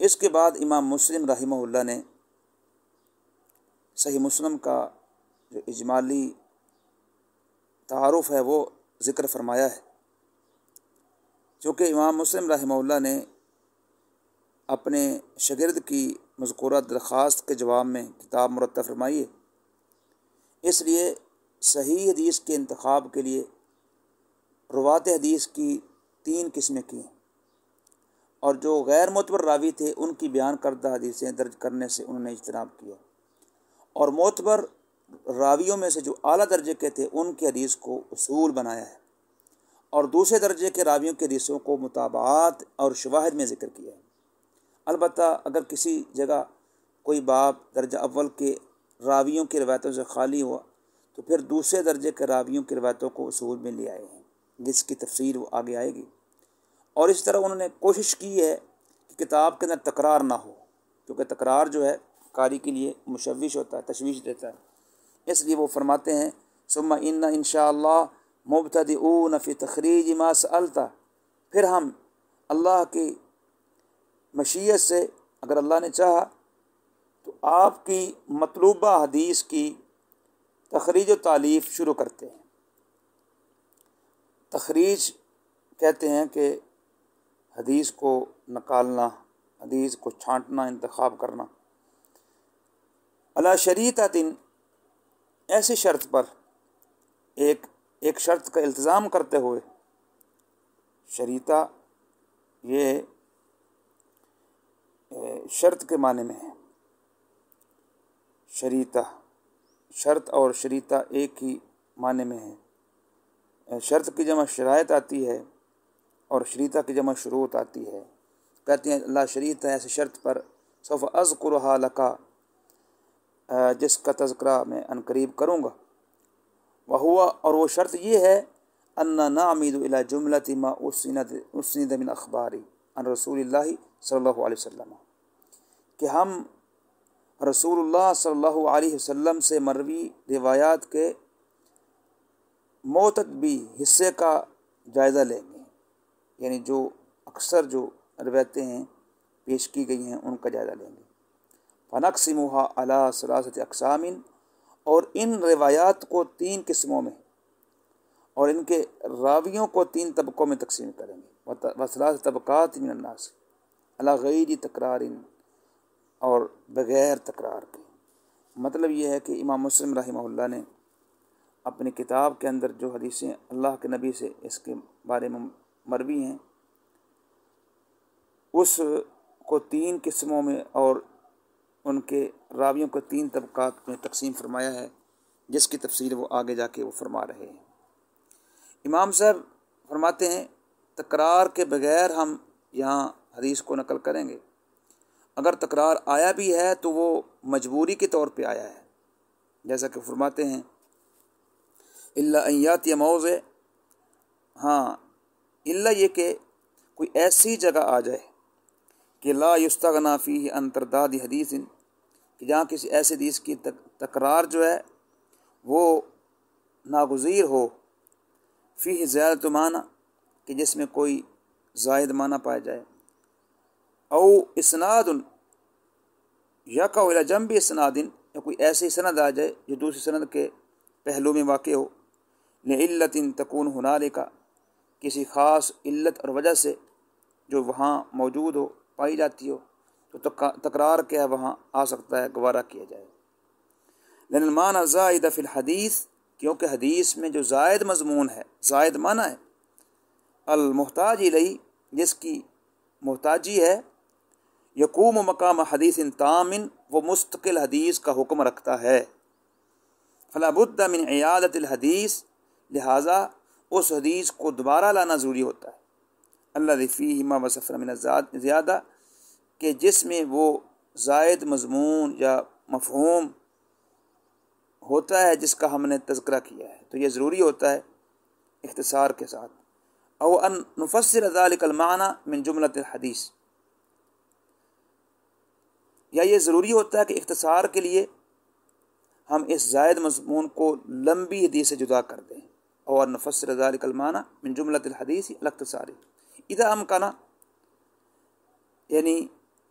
اس کے بعد امام مسلم رحمہ اللہ نے صحیح مسلم کا جو اجمالی تعارف ہے وہ ذکر فرمایا ہے، چونکہ امام مسلم رحمہ اللہ نے اپنے شاگرد کی مذکورہ درخواست کے جواب میں کتاب مرتب فرمائی ہے، اس لیے صحیح حدیث کے انتخاب کے لیے روات حدیث کی 3 قسمیں کی ہیں، اور جو غیر معتبر راوی تھے ان کی بیان کردہ حدیثیں درج کرنے سے انہوں نے اجتناب کیا، اور معتبر راویوں میں سے جو اعلیٰ درجے کے تھے ان کی حدیث کو اصول بنایا ہے، اور دوسرے درجے کے راویوں کی حدیثوں کو متابعات اور شواہد میں ذکر کیا ہے۔ البتہ اگر کسی جگہ کوئی باب درجہ اول کے راویوں کی روایتوں سے خالی ہوا تو پھر دوسرے درجے کے راویوں کی روایتوں کو اصول میں لے آئے ہیں، جس کی تفصیل وہ آگے آئے گی۔ اور اس طرح انہوں نے کوشش کی ہے کہ کتاب کے اندر تکرار نہ ہو، کیونکہ تکرار جو ہے قاری کے لیے مشوش ہوتا ہے، تشویش دیتا ہے، اس لیے وہ فرماتے ہیں ثم ان شاء اللہ مبتدئون فی تخریج ما سألت، پھر ہم اللہ کی مشیت سے اگر اللہ نے چاہا تو آپ کی مطلوبہ حدیث کی تخریج و تالیف شروع کرتے ہیں۔ تخریج کہتے ہیں کہ حدیث کو نکالنا، حدیث کو چھانٹنا، انتخاب کرنا۔ علی شریطۃ، ایسی شرط پر، ایک شرط کا التزام کرتے ہوئے۔ شریطہ یہ شرط کے معنی میں ہے، شریطہ، شرط اور شریطہ ایک ہی معنی میں ہے۔ شرط کی جمع شرائط آتی ہے اور شریطہ کی جمع شروط آتی ہے۔ کہتے ہیں اللہ شریط ہے ایسی شرط پر سوف اذکرھا لک، جس کا تذکرہ میں عنقریب کروں گا۔ وہوا، اور وہ شرط یہ ہے ان نعمد الی جملۃ ما اسند من اخبار عن رسول اللہ صلی اللہ علیہ وسلم، کہ ہم رسول اللہ صلی اللہ علیہ وسلم سے مروی روایات کے معتدبی حصے کا جائزہ لیں گے، یعنی جو اکثر جو روایتیں ہیں پیش کی گئی ہیں ان کا جائزہ لیں گے۔ فنقسمها علی 3 اقسام، اور ان روایات کو 3 قسموں میں اور ان کے راویوں کو 3 طبقوں میں تقسیم کریں گے۔ و3 طبقات من الناس علی غیر تکرار، اور بغیر تکرار کے۔ مطلب یہ ہے کہ امام مسلم رحمہ اللہ نے اپنی کتاب کے اندر جو حدیثیں اللہ کے نبی سے اس کے بارے میں مروی ہیں اس کو 3 قسموں میں اور ان کے راویوں کو 3 طبقات میں تقسیم فرمایا ہے، جس کی تفصیل وہ آگے جا کے وہ فرما رہے ہیں۔ امام صاحب فرماتے ہیں تکرار کے بغیر ہم یہاں حدیث کو نقل کریں گے۔ اگر تکرار آیا بھی ہے تو وہ مجبوری کے طور پہ آیا ہے، جیسا کہ فرماتے ہیں الا ان یاتی موضع، ہاں الا یہ کہ کوئی ایسی جگہ آ جائے کہ لا یستغنا فیہ عن ترداد حدیث، کہ جہاں کسی ایسے حدیث کی تکرار جو ہے وہ ناگزیر ہو، فیہ زیادۃ معنی، کہ جس میں کوئی زائد معنی پایا جائے، او اسناد یقع الی جنب اسناد، یا کوئی ایسی سند آ جائے جو دوسری سند کے پہلو میں واقع ہو، لعلۃ تکون ہنالک، کسی خاص علت اور وجہ سے جو وہاں موجود ہو، پائی جاتی ہو، تو تکرار کیا ہے وہاں آ سکتا ہے، گوارا کیا جائے۔ لأن المعنى زائد فی الحدیث، کیونکہ حدیث میں جو زائد مضمون ہے، زائد معنی ہے، المحتاج الیہ، جس کی محتاجی ہے، یقوم مقام حدیث تام، وہ مستقل حدیث کا حکم رکھتا ہے۔ فلا بد من اعادۃ الحدیث، لہٰذا اس حدیث کو دوبارہ لانا ضروری ہوتا ہے۔ الذی فیہ ما وصفنا من الزیادہ، کہ جس میں وہ زائد مضمون یا مفہوم ہوتا ہے جس کا ہم نے تذکرہ کیا ہے، تو یہ ضروری ہوتا ہے اختصار کے ساتھ۔ او ان نفسر ذلک المعنی من جملۃ الحدیث، یا یہ ضروری ہوتا ہے کہ اختصار کے لیے ہم اس زائد مضمون کو لمبی حدیث سے جدا کر دیں، اور نفسر ذلک المعنی من جملۃ الحدیث الاختصاری اذا امکن، یعنی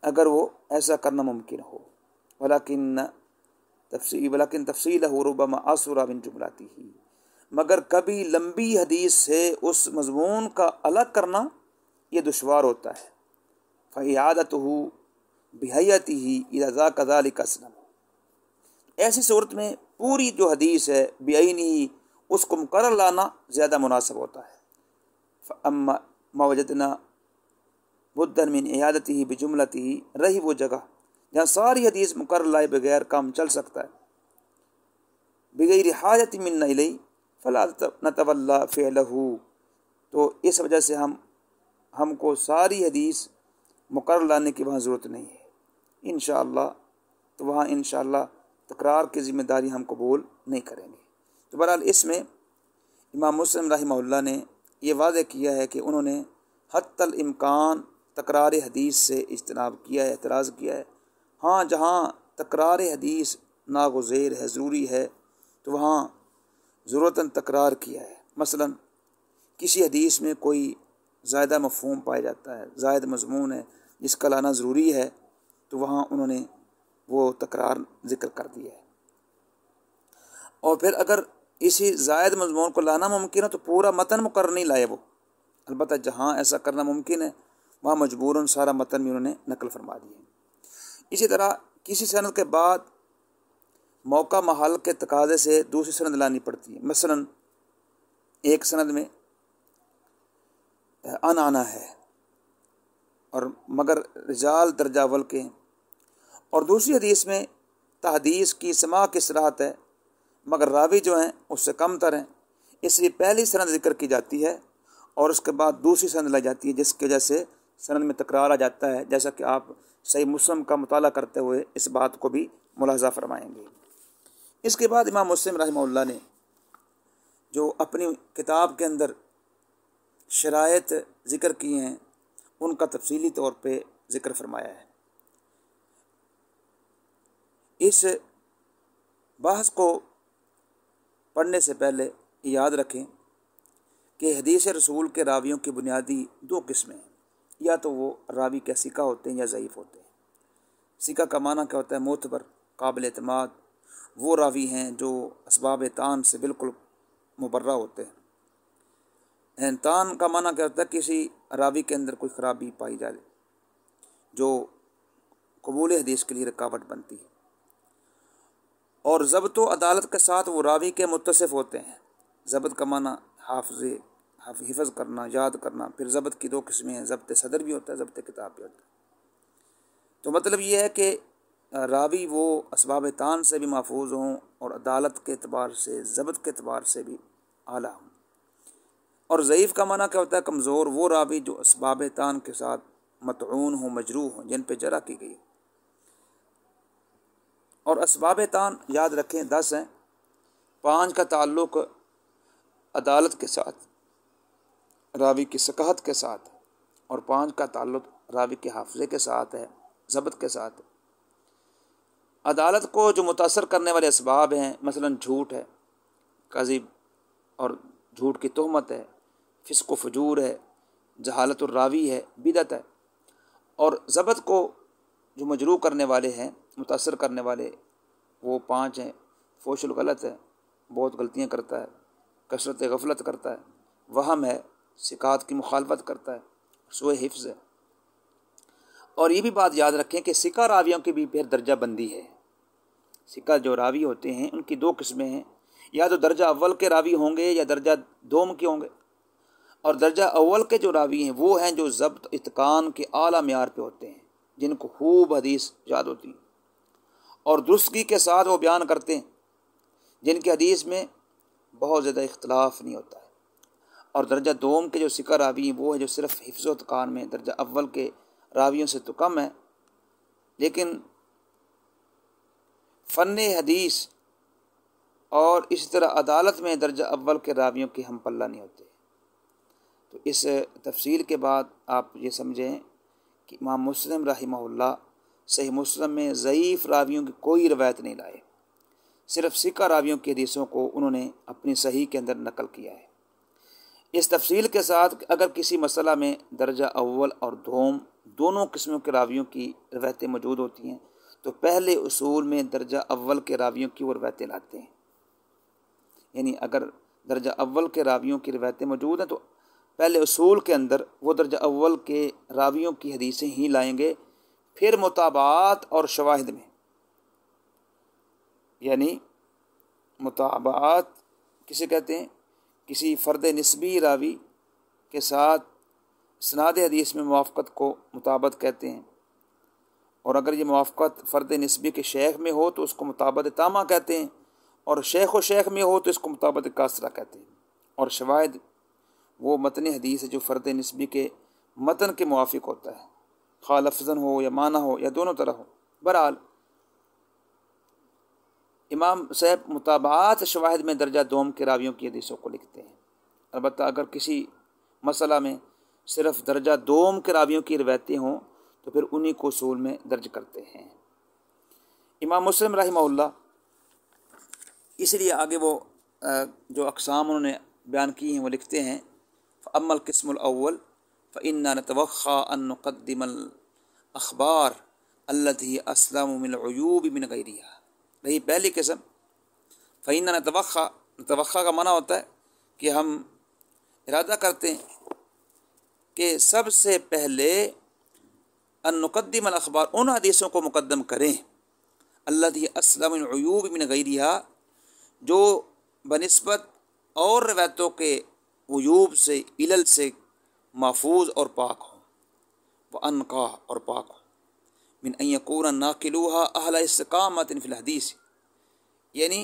اگر وہ ایسا کرنا ممکن ہو، ولیکن تفصیلہ ربما اسرا من جملاتی ہی، مگر کبھی لمبی حدیث سے اس مضمون کا الگ کرنا یہ دشوار ہوتا ہے۔ فَإِعَادَتُهُ بِحَیَّتِهِ إِذَا ذَاكَ ذَلِكَ أَسْلَمُ، ایسی صورت میں پوری جو حدیث ہے بعینی اس کو مقرر لانا زیادہ مناسب ہوتا ہے۔ فَأَمَّا مَا وَجَدْنَا بُدًّا مِنْ إِعَادَتِهِ بِجُمْلَتِهِ، رہی وہ جگہ جہاں ساری حدیث مقرر لائے بغیر کام چل سکتا ہے، بغیر حاجت منا الیہ فلا نتولی فعلہ، تو اس وجہ سے ہم کو ساری حدیث مقرر لانے کی وہاں ضرورت نہیں ہے انشاءاللہ، تو وہاں انشاءاللہ تکرار کی ذمہ داری ہم قبول نہیں کریں گے۔ تو بہرحال اس میں امام مسلم رحمہ اللہ نے یہ واضح کیا ہے کہ انہوں نے حتی الامکان تکرار حدیث سے اجتناب کیا ہے، اعتراض کیا ہے۔ ہاں جہاں تکرار حدیث ناگزیر ہے، ضروری ہے، تو وہاں ضرورتاً تکرار کیا ہے۔ مثلا کسی حدیث میں کوئی زائدہ مفہوم پایا جاتا ہے، زائد مضمون ہے جس کا لانا ضروری ہے، تو وہاں انہوں نے وہ تکرار ذکر کر دیا ہے۔ اور پھر اگر اسی زائد مضمون کو لانا ممکن ہے تو پورا متن مقرر نہیں لائے وہ، البتہ جہاں ایسا کرنا ممکن ہے وہاں مجبوراً سارا متن بھی انہوں نے نقل فرما دیا ہے۔ اسی طرح کسی سند کے بعد موقع محل کے تقاضے سے دوسری سند لانی پڑتی ہے۔ مثلا ایک سند میں آنا ہے اور مگر رجال درجہ اول کے ہیں، اور دوسری حدیث میں تحدیث کی سماع کی صراحت ہے مگر راوی جو ہیں اس سے کم تر ہیں، اس لیے پہلی سند ذکر کی جاتی ہے اور اس کے بعد دوسری سند لائی جاتی ہے، جس کی وجہ سے سند میں تکرار آ جاتا ہے، جیسا کہ آپ صحیح مسلم کا مطالعہ کرتے ہوئے اس بات کو بھی ملاحظہ فرمائیں گے۔ اس کے بعد امام مسلم رحمہ اللہ نے جو اپنی کتاب کے اندر شرائط ذکر کی ہیں ان کا تفصیلی طور پہ ذکر فرمایا ہے۔ اس بحث کو پڑھنے سے پہلے یاد رکھیں کہ حدیث رسول کے راویوں کی بنیادی دو قسمیں ہیں، یا تو وہ راوی کے ثقہ ہوتے ہیں یا ضعیف ہوتے ہیں۔ ثقہ کا معنی کیا ہوتا ہے؟ معتبر، قابل اعتماد، وہ راوی ہیں جو اسباب تان سے بالکل مبرہ ہوتے ہیں۔ تان کا معنی کیا ہوتا ہے؟ کسی راوی کے اندر کوئی خرابی پائی جائے جو قبول حدیث کے لیے رکاوٹ بنتی ہے۔ اور ضبط و عدالت کے ساتھ وہ راوی کے متصف ہوتے ہیں۔ ضبط کا معنی حفظ کرنا، یاد کرنا۔ پھر ضبط کی دو قسمیں ہیں، ضبط صدر بھی ہوتا ہے، ضبط کتاب بھی ہوتا ہے۔ تو مطلب یہ ہے کہ راوی وہ اسباب تان سے بھی محفوظ ہوں اور عدالت کے اعتبار سے، ضبط کے اعتبار سے بھی اعلیٰ ہوں۔ اور ضعیف کا معنی کیا ہوتا ہے؟ کمزور، وہ راوی جو اسباب تان کے ساتھ مطعون ہوں، مجروح ہوں، جن پہ جرح کی گئی۔ اور اسباب تان یاد رکھیں 10 ہیں۔ 5 کا تعلق عدالت کے ساتھ، راوی کی ثقافت کے ساتھ، اور 5 کا تعلق راوی کے حافظے کے ساتھ ہے، ضبط کے ساتھ۔ عدالت کو جو متاثر کرنے والے اسباب ہیں، مثلا جھوٹ ہے، کذب اور جھوٹ کی تہمت ہے، فسق و فجور ہے، جہالت الراوی ہے، بدعت ہے۔ اور ضبط کو جو مجروح کرنے والے ہیں، متاثر کرنے والے، وہ 5 ہیں۔ فحش الغلط ہے، بہت غلطیاں کرتا ہے، کثرت غفلت کرتا ہے، وہم ہے، ثقات کی مخالفت کرتا ہے، سوء حفظ ہے۔ اور یہ بھی بات یاد رکھیں کہ ثقہ راویوں کی بھی پھر درجہ بندی ہے۔ ثقہ جو راوی ہوتے ہیں ان کی 2 قسمیں ہیں، یا تو درجہ اول کے راوی ہوں گے یا درجہ دوم کے ہوں گے۔ اور درجہ اول کے جو راوی ہیں وہ ہیں جو ضبط اتقان کے اعلیٰ معیار پہ ہوتے ہیں، جن کو خوب حدیث یاد ہوتی ہے اور درستگی کے ساتھ وہ بیان کرتے ہیں، جن کی حدیث میں بہت زیادہ اختلاف نہیں ہوتا ہے۔ اور درجہ دوم کے جو ثقہ راوی ہیں وہ ہیں جو صرف حفظ و اتقان میں درجہ اول کے راویوں سے تو کم ہے، لیکن فن حدیث اور اسی طرح عدالت میں درجہ اول کے راویوں کے ہم پلہ نہیں ہوتے۔ تو اس تفصیل کے بعد آپ یہ سمجھیں کہ امام مسلم رحمہ اللہ صحیح مسلم میں ضعیف راویوں کی کوئی روایت نہیں لائے، صرف ثقہ راویوں کی حدیثوں کو انہوں نے اپنی صحیح کے اندر نقل کیا ہے۔ اس تفصیل کے ساتھ کہ اگر کسی مسئلہ میں درجہ اول اور دوم دونوں قسموں کے راویوں کی روایتیں موجود ہوتی ہیں تو پہلے اصول میں درجہ اول کے راویوں کی وہ روایتیں لاتے ہیں. یعنی اگر درجہ اول کے راویوں کی روایتیں موجود ہیں تو پہلے اصول کے اندر وہ درجہ اول کے راویوں کی حدیثیں ہی لائیں گے. پھر متابعات اور شواہد میں، یعنی متابعات کسے کہتے ہیں؟ کسی فرد نسبی راوی کے ساتھ اسناد حدیث میں موافقت کو مطابقت کہتے ہیں، اور اگر یہ موافقت فرد نسبی کے شیخ میں ہو تو اس کو مطابقت تامہ کہتے ہیں، اور شیخ و شیخ میں ہو تو اس کو مطابقت کاسرہ کہتے ہیں. اور شواہد وہ متن حدیث ہے جو فرد نسبی کے متن کے موافق ہوتا ہے، خواہ لفظاً ہو یا معنی ہو یا دونوں طرح ہو. بہرحال امام صاحب متابعات شواہد میں درجہ دوم کے راویوں کی حدیثوں کو لکھتے ہیں. البتہ اگر کسی مسئلہ میں صرف درجہ دوم کے راویوں کی روایتیں ہوں تو پھر انہی کو اصول میں درج کرتے ہیں. امام مسلم رحمہ اللہ اس لیے آگے وہ جو اقسام انہوں نے بیان کی ہیں وہ لکھتے ہیں: فَأَمَّا الْقِسْمُ الْأَوَّلُ فَإِنَّا نَتَوَخَّى أَن نُقَدِّمَ الْأَخْبَارَ الَّتِي هِيَ أَسْلَمُ مِنَ الْعُيُوبِ مِنْ غَيْرِهَا. رہی پہلی قسم، فَإِنَّا نَتَوَخَّى کا معنی ہوتا ہے کہ ہم ارادہ کرتے ہیں کہ سب سے پہلے ان نقدم الاخبار ان حدیثوں کو مقدم کریں التی اسلم العیوب من غیرہا جو بنسبت اور روایتوں کے عیوب سے علل سے محفوظ اور پاک ہوں، وانقا اور پاک ہوں، من ان یکون ناقلوها اہل استقامت فی الحدیث، یعنی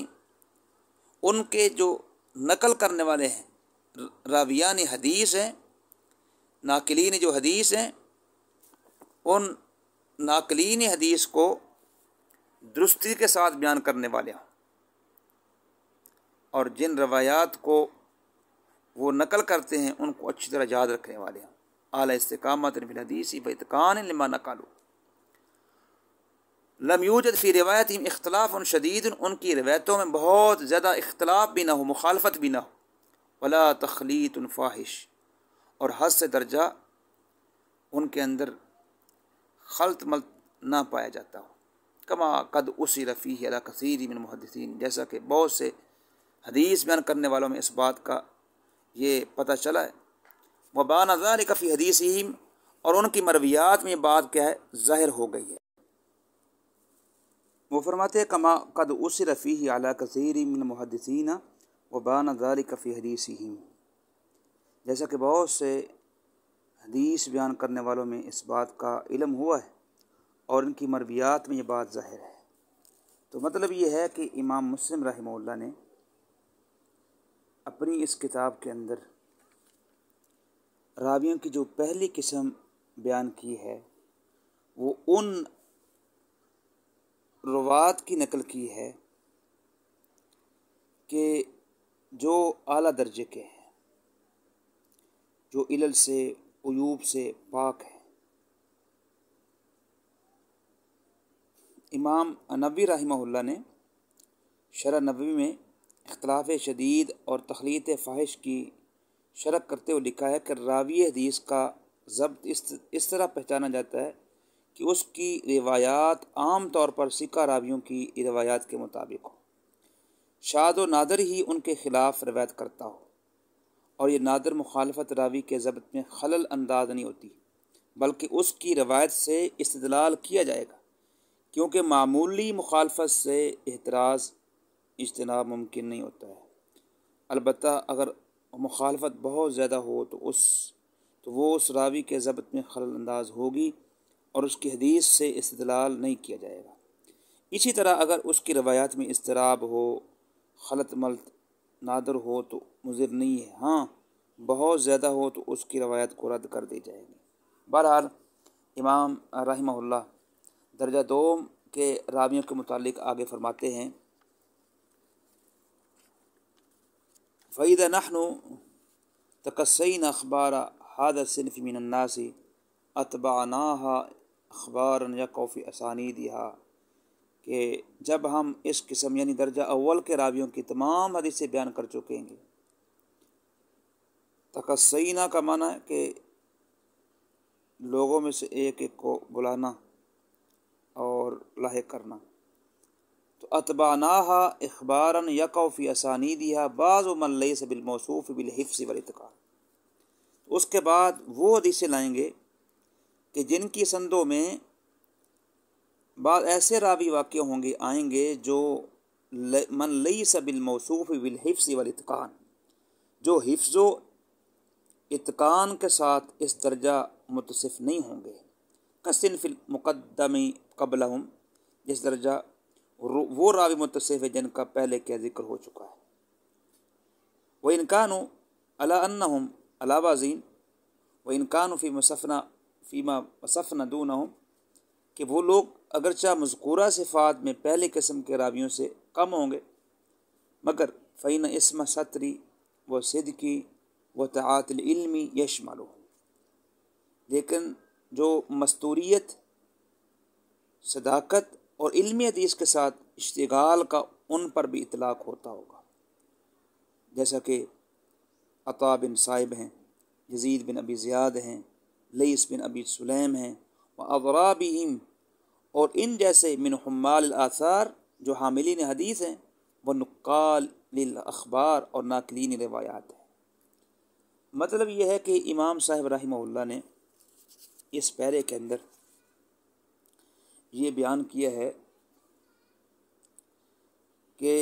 ان کے جو نقل کرنے والے ہیں راویان حدیث ہیں، ناقلین جو حدیث ہیں، ان ناقلین حدیث کو درستی کے ساتھ بیان کرنے والے ہوں، اور جن روایات کو وہ نقل کرتے ہیں ان کو اچھی طرح یاد رکھنے والے ہوں. اعلی استقامت فی الحدیث و اتقان لما نقلوا. لم یوجد فی روایتہم اختلاف شدید، ان کی روایتوں میں بہت زیادہ اختلاف بھی نہ ہو، مخالفت بھی نہ ہو. ولا تخلیط فاحش، اور حد سے درجہ ان کے اندر خلط ملط نہ پایا جاتا ہو. کما قد اسر فیہ علی کثیر من المحدثین، جیسا کہ بہت سے حدیث بیان کرنے والوں میں اس بات کا یہ پتہ چلا ہے. وبان ذلک فی حدیثہم، اور ان کی مرویات میں یہ بات کیا ہے؟ ظاہر ہو گئی ہے. وہ فرماتے ہیں کما قد اسر فیہ علی کثیر من المحدثین وبان ذلک فی حدیثہم، جیسا کہ بہت سے حدیث بیان کرنے والوں میں اس بات کا علم ہوا ہے اور ان کی مرویات میں یہ بات ظاہر ہے. تو مطلب یہ ہے کہ امام مسلم رحمہ اللہ نے اپنی اس کتاب کے اندر راویوں کی جو پہلی قسم بیان کی ہے وہ ان روات کی نقل کی ہے کہ جو اعلیٰ درجے کے ہیں، جو علل سے عیوب سے پاک ہیں. امام نووی رحمہ اللہ نے شرح نووی میں اختلاف شدید اور تخلیط فاحش کی شرح کرتے ہوئے لکھا ہے کہ راوی حدیث کا ضبط اس طرح پہچانا جاتا ہے کہ اس کی روایات عام طور پر ثقہ راویوں کی روایات کے مطابق ہو، شاذ و نادر ہی ان کے خلاف روایت کرتا ہو، اور یہ نادر مخالفت راوی کے ضبط میں خلل انداز نہیں ہوتی بلکہ اس کی روایت سے استدلال کیا جائے گا، کیونکہ معمولی مخالفت سے احتراز اجتناب ممکن نہیں ہوتا ہے. البتہ اگر مخالفت بہت زیادہ ہو تو وہ اس راوی کے ضبط میں خلل انداز ہوگی اور اس کی حدیث سے استدلال نہیں کیا جائے گا. اسی طرح اگر اس کی روایات میں اضطراب ہو، خلط ملط نادر ہو تو مضر نہیں ہے، ہاں بہت زیادہ ہو تو اس کی روایت کو رد کر دی جائے گی. بہرحال امام رحمہ اللہ درجہ دوم کے راویوں کے متعلق آگے فرماتے ہیں: فَإِذَا نَحْنُ تَقَصَّيْنَا أَخْبَارَ هَذَا الصِّنْفِ مِنَ النَّاسِ أَتْبَعْنَاهَا أَخْبَارًا يَقَعُ فِي أَسَانِيدِهَا، کہ جب ہم اس قسم یعنی درجہ اول کے راویوں کی تمام حدیثیں بیان کر چکیں گے تقصینا کا معنی ہے کہ لوگوں میں سے ایک ایک کو بلانا اور لاحق کرنا. تو اتبعناہا اخباراً یقع فی اسانیدہا بعض من لیس بالموصوف بالحفظ والاتقان. اس کے بعد وہ حدیثیں لائیں گے کہ جن کی سندوں میں بعض ایسے راوی واقع ہوں گے آئیں گے جو من لیس بالموصوف بالحفظ والاتقان، جو حفظ و اتقان کے ساتھ اس درجہ متصف نہیں ہوں گے. کصنف المقدم قبلہم، جس درجہ وہ راوی متصف ہے جن کا پہلے کیا ذکر ہو چکا ہے. وَإِنْ كَانُوا عَلَىٰ أَنَّهُمْ عَلَىٰ بَعْضٍ وَإِنْ كَانُوا فِيمَا وَصَفْنَا دُونَهُمْ، کہ وہ لوگ اگرچہ مذکورہ صفات میں پہلے قسم کے راویوں سے کم ہوں گے، مگر فَإِنَّ اسم ستری و صدقی و طاعت العلم یشملو، لیکن جو مستوریت، صداقت اور علمی حدیث کے ساتھ اشتغال کا ان پر بھی اطلاق ہوتا ہوگا، جیسا کہ عطا بن صائب ہیں، یزید بن ابی زیاد ہیں، لیث بن ابی سلیم ہیں، وَأَضْرَابِهِمْ، اور ان جیسے من حمال الآثار جو حاملین حدیث ہیں، وَنُقَّالِ للأخبار، اور ناقلین روایات ہیں. مطلب یہ ہے کہ امام صاحب رحمہ اللہ نے اس پیرے کے اندر یہ بیان کیا ہے کہ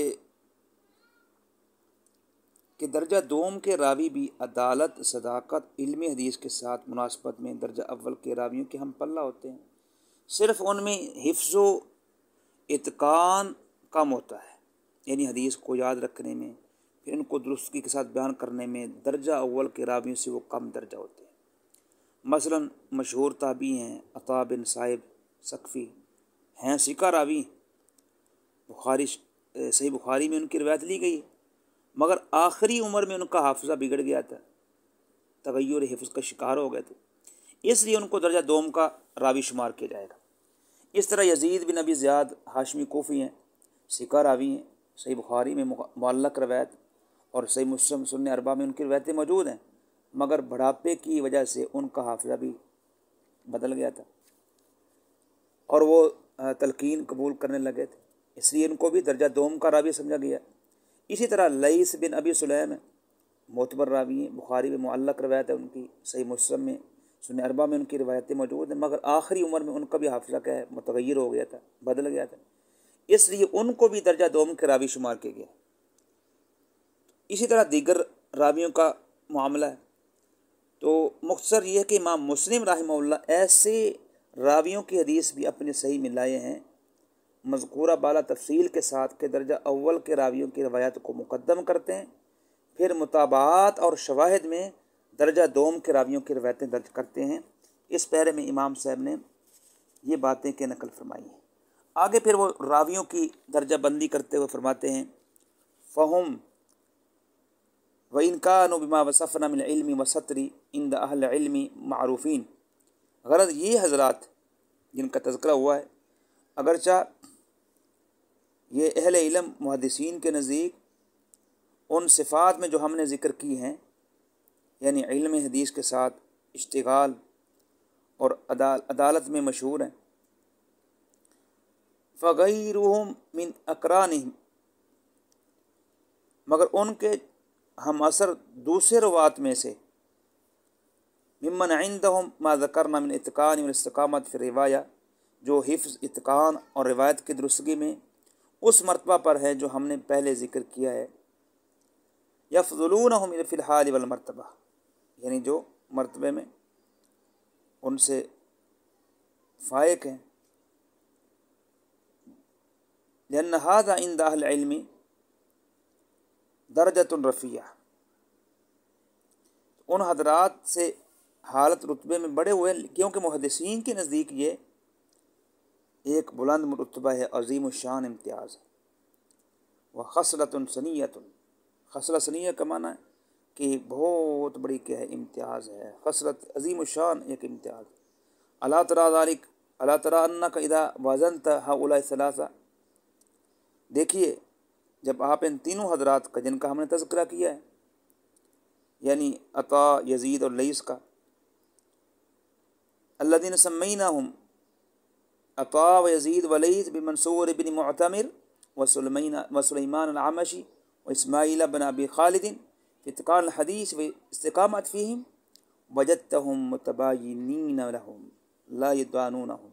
درجہ دوم کے راوی بھی عدالت، صداقت، علمی حدیث کے ساتھ مناسبت میں درجہ اول کے راویوں کے ہم پلہ ہوتے ہیں. صرف ان میں حفظ و اتقان کم ہوتا ہے، یعنی حدیث کو یاد رکھنے میں، پھر ان کو درستگی کے ساتھ بیان کرنے میں درجہ اول کے راویوں سے وہ کم درجہ ہوتے ہیں. مثلا مشہور تابعی ہیں عطا بن صائب ثقفی، ہیں ثقہ راوی، صحیح بخاری میں ان کی روایت لی گئی، مگر آخری عمر میں ان کا حافظہ بگڑ گیا تھا، تغیر حفظ کا شکار ہو گئے تھے، اس لیے ان کو درجہ دوم کا راوی شمار کیا جائے گا. اس طرح یزید بن ابی زیاد ہاشمی کوفی ہیں، ثقہ راوی ہیں، صحیح بخاری میں معلق روایت اور صحیح مسلم سنن اربعہ میں ان کی روایتیں موجود ہیں، مگر بڑھاپے کی وجہ سے ان کا حافظہ بھی بدل گیا تھا اور وہ تلقین قبول کرنے لگے تھے، اس لیے ان کو بھی درجہ دوم کا راوی سمجھا گیا. اسی طرح لیث بن ابی سلیم معتبر راوی ہیں، بخاری میں معلق روایت ہے ان کی، صحیح مسلم میں سنن اربعہ میں ان کی روایتیں موجود ہیں، مگر آخری عمر میں ان کا بھی حافظہ کیا ہے، متغیر ہو گیا تھا، بدل گیا تھا، اس لیے ان کو بھی درجہ دوم کے راوی شمار کیا گیا. اسی طرح دیگر راویوں کا معاملہ ہے. تو مختصر یہ ہے کہ امام مسلم رحمہ اللہ ایسے راویوں کی حدیث بھی اپنے صحیح میں لائے ہیں مذکورہ بالا تفصیل کے ساتھ کہ درجہ اول کے راویوں کی روایت کو مقدم کرتے ہیں، پھر متابعات اور شواہد میں درجہ دوم کے راویوں کی روایتیں درج کرتے ہیں. اس پیرے میں امام صاحب نے یہ باتیں کہ نقل فرمائی ہیں. آگے پھر وہ راویوں کی درجہ بندی کرتے ہوئے فرماتے ہیں فہم وَإِنْ كَانُوا بِمَا وَصَفْنَا مِنْ الْعِلْمِ وَالسَّتْرِ عِنْدَ أَهْلِ الْعِلْمِ مَعْرُوفِينَ. غرض یہ حضرات جن کا تذکرہ ہوا ہے اگرچہ یہ اہل علم محدثین کے نزدیک ان صفات میں جو ہم نے ذکر کی ہیں، یعنی علم حدیث کے ساتھ اشتغال اور عدالت میں مشہور ہیں، فَغَيْرُهُمْ مِنْ أَقْرَانِهِمْ، مگر ان کے ہم اثر دوسرے روات میں سے ممن عندهم ما ذکرنا من اتقان والاستقامت فی الروایہ، جو حفظ، اتقان اور روایت کی درستگی میں اس مرتبہ پر ہے جو ہم نے پہلے ذکر کیا ہے. یفضلونہم فی الحال والمرتبہ، یعنی جو مرتبے میں ان سے فائق ہیں. لأن هذا عند اہل العلم درجۃ رفیع، ان حضرات سے حالت رتبے میں بڑے ہوئے، کیونکہ محدثین کے نزدیک یہ ایک بلند رتبہ ہے، عظیم الشان امتیاز ہے. وخصلۃ ثنیۃ، خصلہ ثنیہ کا معنی ہے کہ بہت بڑی کیا ہے، امتیاز ہے. خصلت عظیم الشان ایک امتیاز. الا تری ذلک، الا تری انک اذا وزنت هؤلاء الثلاثہ، دیکھیے جب آپ ان تینوں حضرات کا جن کا ہم نے تذکرہ کیا ہے یعنی عطا، یزید اور لیث کا، الذین سمیناہم عطا و یزید و لیث بمنصور بن معتمر وسلیمان العمشی و اسماعیل بن ابی خالد فی اتقان الحدیث و استقامت فیہم وجدتہم متباینین لہم لا یدانونہم۔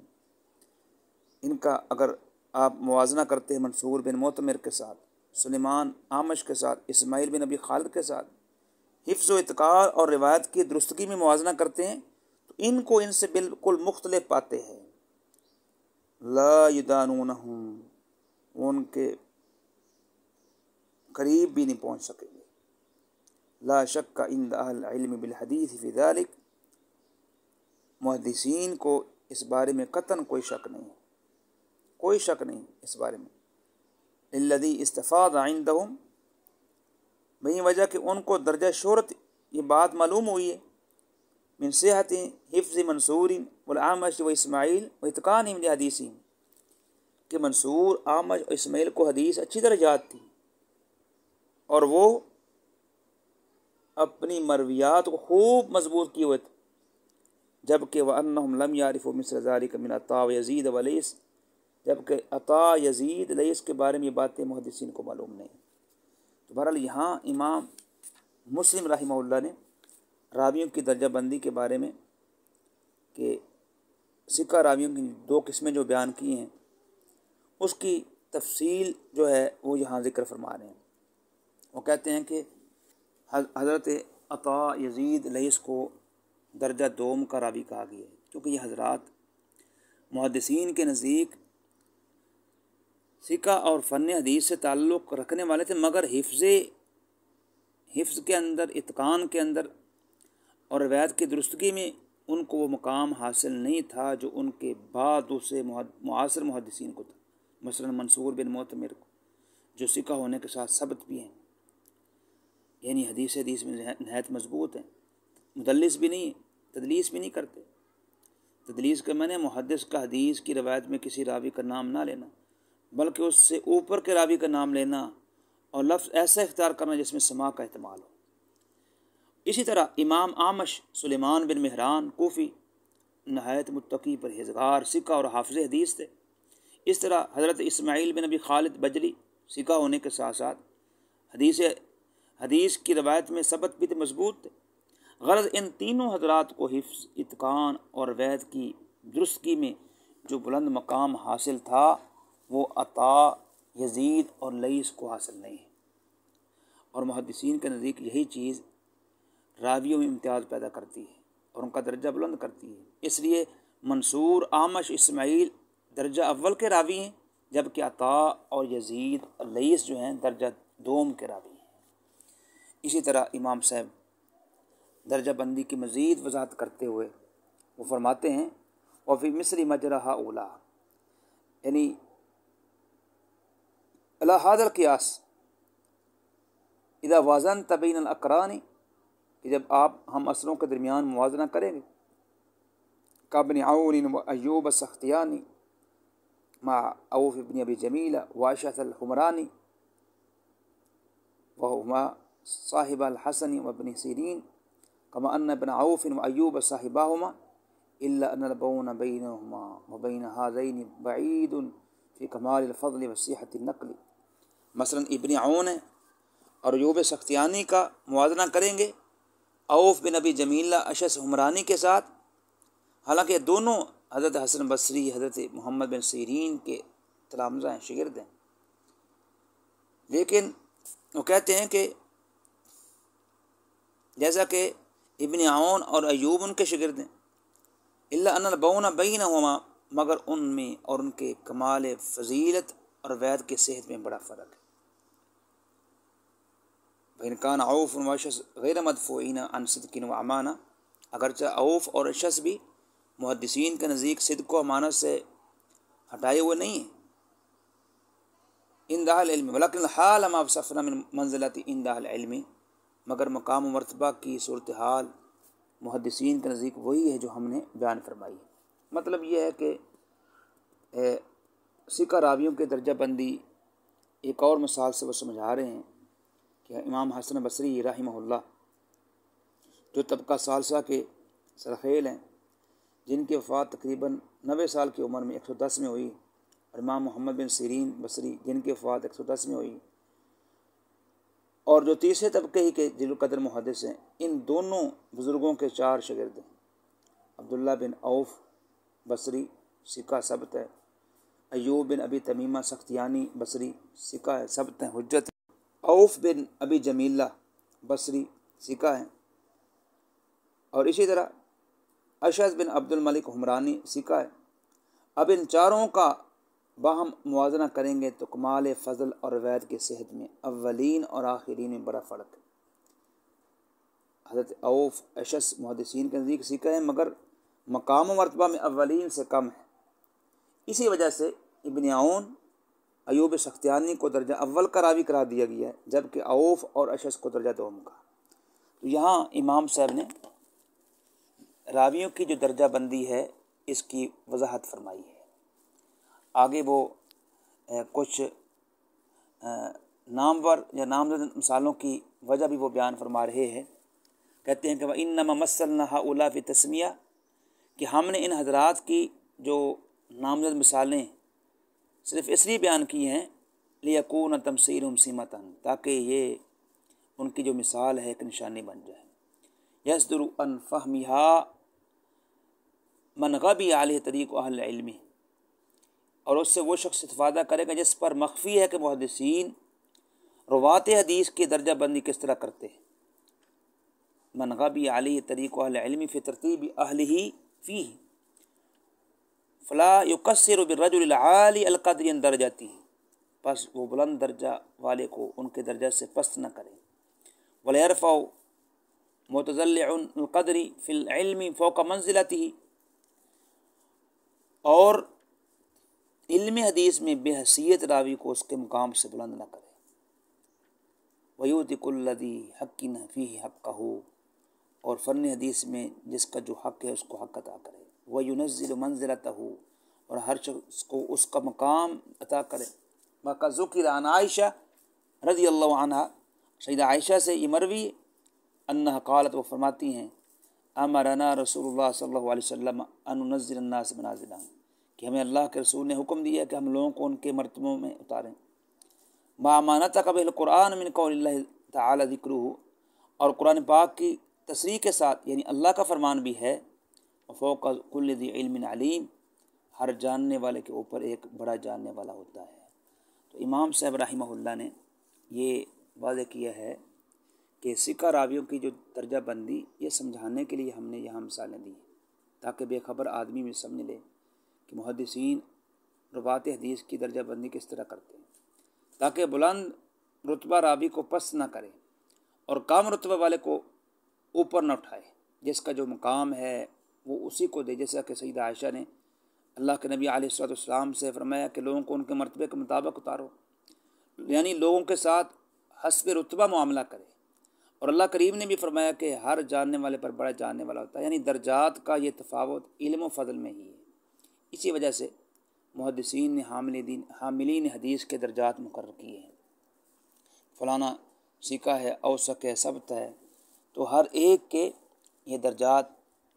ان کا اگر آپ موازنہ کرتے ہیں منصور بن معتمر کے ساتھ، سلیمان عامش کے ساتھ، اسماعیل بن ابی خالد کے ساتھ، حفظ و اتقان اور روایت کی درستگی میں موازنہ کرتے ہیں تو ان کو ان سے بالکل مختلف پاتے ہیں۔ لا یدانونہم، ان کے قریب بھی نہیں پہنچ سکیں گے۔ لا شک عند اہل العلم بالحدیث فی ذلک، محدثین کو اس بارے میں قطعاً کوئی شک نہیں، کوئی شک نہیں اس بارے میں۔ الذی استفاض عندہم، وہی وجہ کہ ان کو درجہ شہرت یہ بات معلوم ہوئی ہے، من صحت حفظ منصور والعامش و اسماعیل و اتقانہم لحدیثہم، کہ منصور، عامش اور اسماعیل کو حدیث اچھی طرح یاد تھی اور وہ اپنی مرویات کو خوب مضبوط کیے ہوئے تھے، جبکہ وَأَنَّهُمْ لَمْ يَعْرِفُوا مِثْلَ ذَلِكَ مِنْ عطاء وَيَزِيدَ وَلَيْث، جبکہ عطا، یزید، لیث کے بارے میں یہ باتیں محدثین کو معلوم نہیں۔ تو بہرحال یہاں امام مسلم رحمہ اللہ نے راویوں کی درجہ بندی کے بارے میں کہ ثقہ راویوں کی دو قسمیں جو بیان کی ہیں، اس کی تفصیل جو ہے وہ یہاں ذکر فرما رہے ہیں۔ وہ کہتے ہیں کہ حضرت عطا، یزید، لیث کو درجہ دوم کا راوی کہا گیا ہے، کیونکہ یہ حضرات محدثین کے نزدیک ثقہ اور فن حدیث سے تعلق رکھنے والے تھے، مگر حفظ کے اندر، اتقان کے اندر اور روایت کی درستگی میں ان کو وہ مقام حاصل نہیں تھا جو ان کے بعد اسے معاصر محدثین کو تھا۔ مثلا منصور بن معتمر کو، جو ثقہ ہونے کے ساتھ ثبت بھی ہیں، یعنی حدیث میں نہایت مضبوط ہیں، مدلس بھی نہیں، تدلیس بھی نہیں کرتے۔ تدلیس کا معنی محدث کا حدیث کی روایت میں کسی راوی کا نام نہ لینا، بلکہ اس سے اوپر کے راوی کا نام لینا اور لفظ ایسا اختیار کرنا جس میں سماع کا احتمال ہو۔ اسی طرح امام عامش سلیمان بن مہران کوفی نہایت متقی پرہیزگار، ثقہ اور حافظ حدیث تھے۔ اس طرح حضرت اسماعیل بن ابی خالد بجلی ثقہ ہونے کے ساتھ ساتھ حدیث کی روایت میں ثبت بھی مضبوط تھے۔ غرض ان تینوں حضرات کو حفظ، اتقان اور روایت کی درستگی میں جو بلند مقام حاصل تھا وہ عطا، یزید اور لیث کو حاصل نہیں ہے، اور محدثین کے نزدیک یہی چیز راویوں میں امتیاز پیدا کرتی ہے اور ان کا درجہ بلند کرتی ہے۔ اس لیے منصور، عامش، اسماعیل درجہ اول کے راوی ہیں، جبکہ عطا اور یزید اور لیث جو ہیں درجہ دوم کے راوی ہیں۔ اسی طرح امام صاحب درجہ بندی کی مزید وضاحت کرتے ہوئے وہ فرماتے ہیں وفی مصر مجرى هؤلاء، یعنی علی ھذا القیاس اذا وازنت بین الاقران، کہ جب ہم اثروں کے درمیان موازنہ کریں گے، کابن عون و ایوب السختیانی مع عوف بن ابی جمیلہ وعائشۃ الحمرانی وہما صاحب الحسن وابن سیرین کما ان ابن عوف و ایوب صاحباہما الا ان البون بینہما وبین ہذین بعید فی کمال الفضل وصحۃ النقل۔ مثلا ابن عون اور ایوب سختیانی کا موازنہ کریں گے عوف بن ابی جمیلہ اشعث حمرانی کے ساتھ، حالانکہ دونوں حضرت حسن بصری، حضرت محمد بن سیرین کے تلامذہ ہیں، شاگرد ہیں، لیکن وہ کہتے ہیں کہ جیسا کہ ابن عون اور ایوب ان کے شاگرد ہیں، الا ان البون بینہما، مگر ان میں اور ان کے کمال فضیلت اور روایت کی صحت میں بڑا فرق ہے۔ فإن كان عوف واشعث غیر مدفوعین عن صدق و امانہ، اگرچہ عوف اور اشعث بھی محدثین کے نزدیک صدق و امانت سے ہٹائے ہوئے نہیں ہیں، عند اہل العلم، ولکن الحال ما وصفنا من منزلت عند اہل العلم، مگر مقام و مرتبہ کی صورتحال محدثین کے نزدیک وہی ہے جو ہم نے بیان فرمائی ہے۔ مطلب یہ ہے کہ ثقہ راویوں کے درجہ بندی ایک اور مثال سے وہ سمجھا رہے ہیں کہ امام حسن بصری رحمہ اللہ جو طبقہ ثالثہ کے سرخیل ہیں، جن کی وفات تقریباً 90 سال کی عمر میں 110 میں ہوئی، اور امام محمد بن سیرین بصری جن کی وفات 110 میں ہوئی، اور جو تیسرے طبقے ہی کے جلیل القدر محدث ہیں، ان دونوں بزرگوں کے 4 شاگرد ہیں۔ عبداللہ بن عوف بصری ثقہ ثبت ہے، ایوب بن ابی تمیمہ سختیانی بصری ثقہ ہے، ثبت ہیں، حجت ہے۔ عوف بن ابی جمیلہ بصری ثقہ ہیں، اور اسی طرح اشعث بن عبد الملک حمرانی ثقہ ہے۔ اب ان چاروں کا باہم موازنہ کریں گے تو کمال فضل اور روایت کی صحت میں اولین اور آخرین میں بڑا فرق ہے۔ حضرت عوف اشعث محدثین کے نزدیک ثقہ ہیں، مگر مقام و مرتبہ میں اولین سے کم ہے۔ اسی وجہ سے ابن عون ایوب سختیانی کو درجہ اول کا راوی قرار دیا گیا ہے، جبکہ عوف اور اشعث کو درجہ دوم کا۔ تو یہاں امام صاحب نے راویوں کی جو درجہ بندی ہے اس کی وضاحت فرمائی ہے۔ آگے وہ کچھ نامور یا نامزد مثالوں کی وجہ بھی وہ بیان فرما رہے ہیں۔ کہتے ہیں کہ وَإِنَّمَا مَثَّلْنَا هَؤُلَاءِ فِي التَّسْمِيَةِ، کہ ہم نے ان حضرات کی جو نامزد مثالیں صرف اس لیے بیان کی ہیں لِيَكُونَ تَمْثِيلُهُمْ سِمَةً، تاکہ یہ ان کی جو مثال ہے ایک نشانی بن جائے۔ يَصْدُرُ عَنْ فَهْمِهَا مَنْ غَبِيَ عَلَيْهِ طَرِيقُ أَهْلِ الْعِلْمِ، اور اس سے وہ شخص استفادہ کرے گا جس پر مخفی ہے کہ محدثین روات حدیث کی درجہ بندی کس طرح کرتے ہیں۔ من غبی علیہ طریق اہل علم فی ترتیب اہلہ فیہ فلا یقصر بالرجل العالی القدر عن درجته، پس وہ بلند درجہ والے کو ان کے درجہ سے پست نہ کرے۔ ولا يرفع متضلع القدر فی العلم فوق منزلته، اور علم حدیث میں بے حیثیت راوی کو اس کے مقام سے بلند نہ کرے۔ وَيُؤْتِ كُلَّ ذِي حَقٍّ فِيهِ حَقَّهُ، اور فن حدیث میں جس کا جو حق ہے اس کو حق عطا کرے۔ وَيُنَزِّلُ مَنزِلَتَهُ، اور ہر شخص کو اس کا مقام عطا کرے۔ وَقَدْ ذُكِرَ عَنْ عائشہ رضی اللہ عنہا، سیدہ عائشہ سے یہ مروی انہا قالت، وہ فرماتی ہیں امرنا رسول اللہ صلی اللہ علیہ وسلم ان ننزل الناس منازلهم، کہ ہمیں اللہ کے رسول نے حکم دیا کہ ہم لوگوں کو ان کے مرتبوں میں اتاریں۔ ما نطق به القرآن من قول اللہ تعالی ذکرہ، اور قرآن پاک کی تصریح کے ساتھ یعنی اللہ کا فرمان بھی ہے، فوق کل ذی علم علیم، ہر جاننے والے کے اوپر ایک بڑا جاننے والا ہوتا ہے۔ تو امام صاحب رحمہ اللہ نے یہ واضح کیا ہے کہ ثقہ راویوں کی جو درجہ بندی، یہ سمجھانے کے لیے ہم نے یہاں مثالیں دی ہیں، تاکہ بے خبر آدمی بھی سمجھ لے کہ محدثین روات حدیث کی درجہ بندی کس طرح کرتے ہیں، تاکہ بلند رتبہ راوی کو پست نہ کرے اور کم رتبہ والے کو اوپر نہ اٹھائے۔ جس کا جو مقام ہے وہ اسی کو دے، جیسا کہ سیدہ عائشہ نے اللہ کے نبی علیہ السلام سے فرمایا کہ لوگوں کو ان کے مرتبے کے مطابق اتارو، یعنی لوگوں کے ساتھ حسب رتبہ معاملہ کرے۔ اور اللہ کریم نے بھی فرمایا کہ ہر جاننے والے پر بڑا جاننے والا ہوتا ہے، یعنی درجات کا یہ تفاوت علم و فضل میں ہی ہے۔ اسی وجہ سے محدثین نے حاملین حدیث کے درجات مقرر کیے ہیں، فلانا ثقہ ہے، اوثق ہے، ثبت ہے، تو ہر ایک کے یہ درجات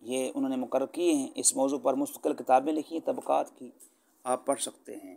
یہ انہوں نے مقرر کیے ہیں۔ اس موضوع پر مستقل کتابیں لکھی ہیں، طبقات کی، آپ پڑھ سکتے ہیں۔